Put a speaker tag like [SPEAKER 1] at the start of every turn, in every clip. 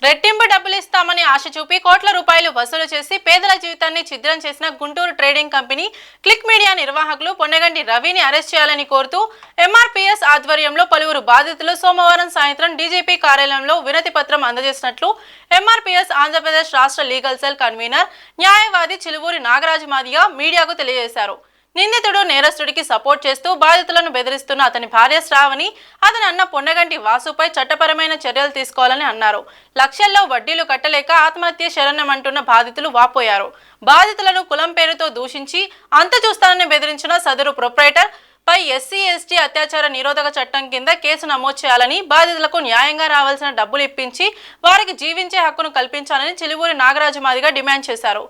[SPEAKER 1] రెట్టింపు డబ్బులు ఇస్తామని ఆశ చూపి కోట్ల రూపాయలు వసూలు చేసి పేదల జీవితాన్ని ఛిద్రం చేసిన Guntur trading company click media నిర్వాహకులు పొన్నగంటి రవిని అరెస్ట్ చేయాలని కోరుతూ ఎంఆర్పీఎస్ ఆధ్వర్యంలో పలువురు బాధితులు సోమవారం సాయంత్రం డీజీపీ కార్యాలయంలో వినతి పత్రం అందజేసినట్లు ఎంఆర్పీఎస్ ఆంధ్రప్రదేశ్ రాష్ట్ర లీగల్ సెల్ కన్వీనర్ న్యాయవాది చిలువూరి నాగరాజు మాదిగ మీడియాకు తెలియజేశారు. నిందితుడు నేరస్తుడికి సపోర్ట్ చేస్తూ బాధితులను బెదిరిస్తున్న అతని భార్య శ్రావణి, అతని అన్న పొన్నగంటి వాసుపై చట్టపరమైన చర్యలు తీసుకోవాలని అన్నారు. లక్షల్లో వడ్డీలు కట్టలేక ఆత్మహత్య శరణ్యమంటున్న బాధితులు వాపోయారు. బాధితులను కులం పేరుతో దూషించి అంత చూస్తానని బెదిరించిన సదరు ప్రొప్రైటర్ పై ఎస్సీ ఎస్టీ అత్యాచార నిరోధక చట్టం కింద కేసు నమోదు చేయాలని, బాధితులకు న్యాయంగా రావాల్సిన డబ్బులు ఇప్పించి వారికి జీవించే హక్కును కల్పించాలని చిలువూరి నాగరాజు మాదిగ డిమాండ్ చేశారు.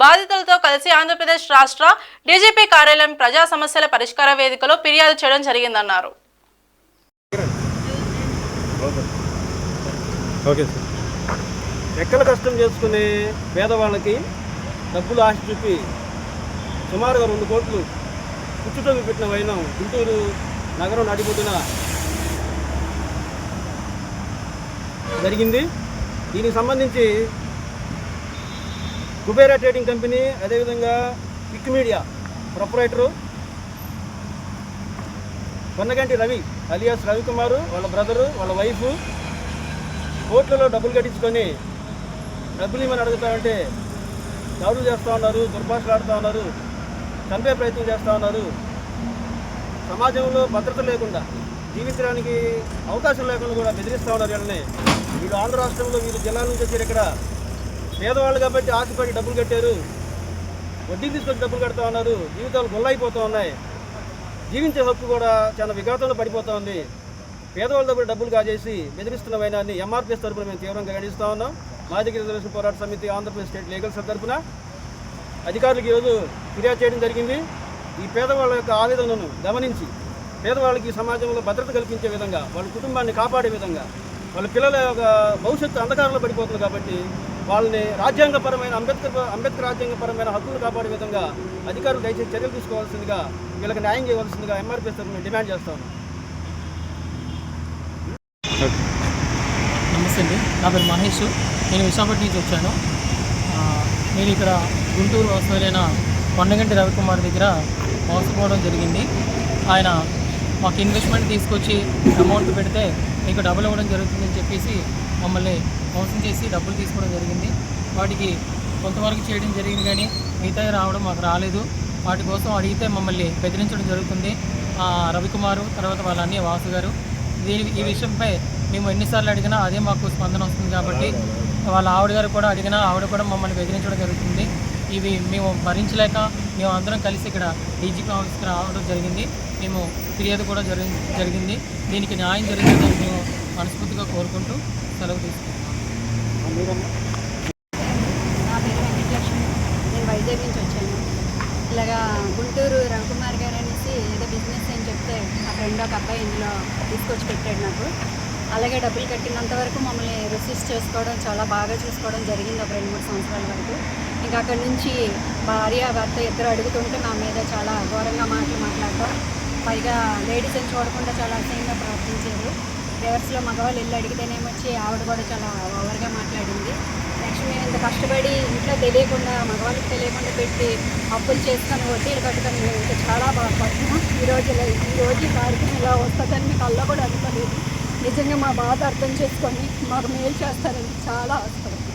[SPEAKER 1] బాధితులతో కలిసి ఆంధ్రప్రదేశ్ రాష్ట్ర డీజీపీ కార్యాలయం ప్రజా సమస్యల పరిష్కార వేదికలో ఫిర్యాదు చేయడం జరిగిందన్నారు.
[SPEAKER 2] ఎక్కల కష్టం చేసుకునే పేదవాళ్ళకి డబ్బులు ఆశ చూపి సుమారుగా 2 కోట్లు కుచ్చుటోవి పెట్టిన వైనం గుంటూరు నగరం నడిబొడ్డున జరిగింది. దీనికి సంబంధించి కుబేరా ట్రేడింగ్ కంపెనీ, అదేవిధంగా క్లిక్ మీడియా ప్రొపరేటరు పొన్నగంటి రవి అలియాస్ రవికుమారు, వాళ్ళ బ్రదరు, వాళ్ళ వైఫ్ కోట్లలో డబ్బులు కట్టించుకొని డబ్బులు ఇవ్వమని అడుగుతామంటే దాడులు చేస్తూ ఉన్నారు, దుర్భాషలాడుతూ ఉన్నారు, చంపే ప్రయత్నం చేస్తూ ఉన్నారు. సమాజంలో భద్రత లేకుండా, జీవించడానికి అవకాశం లేకుండా కూడా బెదిరిస్తూ ఉన్నారు. వీళ్ళు ఆంధ్ర రాష్ట్రంలో వీళ్ళు జిల్లాల నుంచి వచ్చారు. ఇక్కడ పేదవాళ్ళు కాబట్టి ఆశపడి డబ్బులు కట్టారు, వడ్డీ తీసుకొచ్చి డబ్బులు కడుతూ ఉన్నారు. జీవితాలు గొల్లైపోతూ ఉన్నాయి. జీవించే హక్కు కూడా చాలా విఘాతంలో పడిపోతూ ఉంది. పేదవాళ్ళ దగ్గర డబ్బులు కాజేసి బెదిరిస్తున్న వైనాన్ని ఎంఆర్పీఎస్ తరఫున మేము తీవ్రంగా ఖండిస్తూ ఉన్నాం. మాదిగ రిజర్వేషన్ పోరాట సమితి ఆంధ్రప్రదేశ్ స్టేట్ లీగల్ సెల్ తరఫున అధికారులకు ఈరోజు ఫిర్యాదు చేయడం జరిగింది. ఈ పేదవాళ్ళ యొక్క ఆవేదనను గమనించి పేదవాళ్ళకి సమాజంలో భద్రత కల్పించే విధంగా, వాళ్ళ కుటుంబాన్ని కాపాడే విధంగా, వాళ్ళ పిల్లల యొక్క భవిష్యత్తు అంధకారంలో పడిపోతుంది కాబట్టి వాళ్ళని రాజ్యాంగపరమైన అంబేద్కర్ రాజ్యాంగపరమైన హక్కులు కాపాడే విధంగా అధికారులు దయచేసి చర్యలు తీసుకోవాల్సిందిగా, వీళ్ళకి న్యాయం చేయవలసిందిగా ఎంఆర్పీఎస్ తరఫున డిమాండ్ చేస్తాను.
[SPEAKER 3] నమస్తే అండి, నా పేరు మహేష్. నేను విశాఖపట్నం నుంచి వచ్చాను. నేను ఇక్కడ గుంటూరు వాస్తవులైన పొన్నగంటి రవికుమార్ దగ్గర మోసపోవడం జరిగింది. ఆయన మాకు ఇన్వెస్ట్మెంట్ తీసుకొచ్చి అమౌంట్ పెడితే మీకు డబ్బులు ఇవ్వడం జరుగుతుందని చెప్పేసి మమ్మల్ని మోసం చేసి డబ్బులు తీసుకోవడం జరిగింది. వాటికి కొంతవరకు చేయడం జరిగింది, కానీ మిగతా రావడం మాకు రాలేదు. వాటి కోసం అడిగితే మమ్మల్ని బెదిరించడం జరుగుతుంది. రవికుమారు, తర్వాత వాళ్ళ అన్నయ్య వాసు గారు. ఈ విషయంపై మేము ఎన్నిసార్లు అడిగినా అదే మాకు స్పందన వస్తుంది. కాబట్టి వాళ్ళ ఆవిడ గారు కూడా అడిగినా ఆవిడ కూడా మమ్మల్ని బెదిరించడం జరుగుతుంది. ఇవి మేము భరించలేక మేము అందరం కలిసి ఇక్కడ డీజీపీ ఆఫీస్కి రావడం జరిగింది. మేము ఫిర్యాదు కూడా జరిగింది. దీనికి న్యాయం జరుగుతుందని మేము మనస్ఫూర్తిగా కోరుకుంటూ సెలవు తీసుకుంటున్నాం.
[SPEAKER 4] నా పేరు వెంకటలక్ష్మి. నేను వైజాగ్ నుంచి వచ్చాను. ఇలాగా గుంటూరు రవికుమార్ గారు అనేసి ఏదో బిజినెస్ అని చెప్తే మా ఫ్రెండ్ ఒక అబ్బాయి ఇందులో తీసుకొచ్చి పెట్టాడు నాకు. అలాగే డబ్బులు కట్టినంత వరకు మమ్మల్ని రెసిస్ట్ చేసుకోవడం, చాలా బాగా చూసుకోవడం జరిగింది ఒక 2-3 సంవత్సరాల వరకు. ఇంకా అక్కడి నుంచి భార్య భర్త ఇద్దరు అడుగుతుంటే నా మీద చాలా ఘోరంగా మాట్లాడటం, పైగా లేడీస్ అని చూడకుండా చాలా అసహ్యంగా ప్రవర్తించారు. రివర్స్లో మగవాళ్ళు ఇల్లు అడిగితేనేమొచ్చి ఆవిడ కూడా చాలా ఓవర్గా మాట్లాడింది. నెక్స్ట్ మేము ఇంత కష్టపడి ఇంట్లో తెలియకుండా, మగవాళ్ళకి తెలియకుండా పెట్టి అప్పులు చేసుకొని వడ్డీలు కట్టుకొని మేము ఇంకా చాలా బాధపడుతున్నాం. ఈ రోజు కార్యక్రమం ఇలా వస్తుందని మీకు అల్ల కూడా అనుకోలేదు. నిజంగా మా బాధ అర్థం చేసుకొని మాకు మేలు చేస్తారని చాలా ఆశపడుతున్నాం.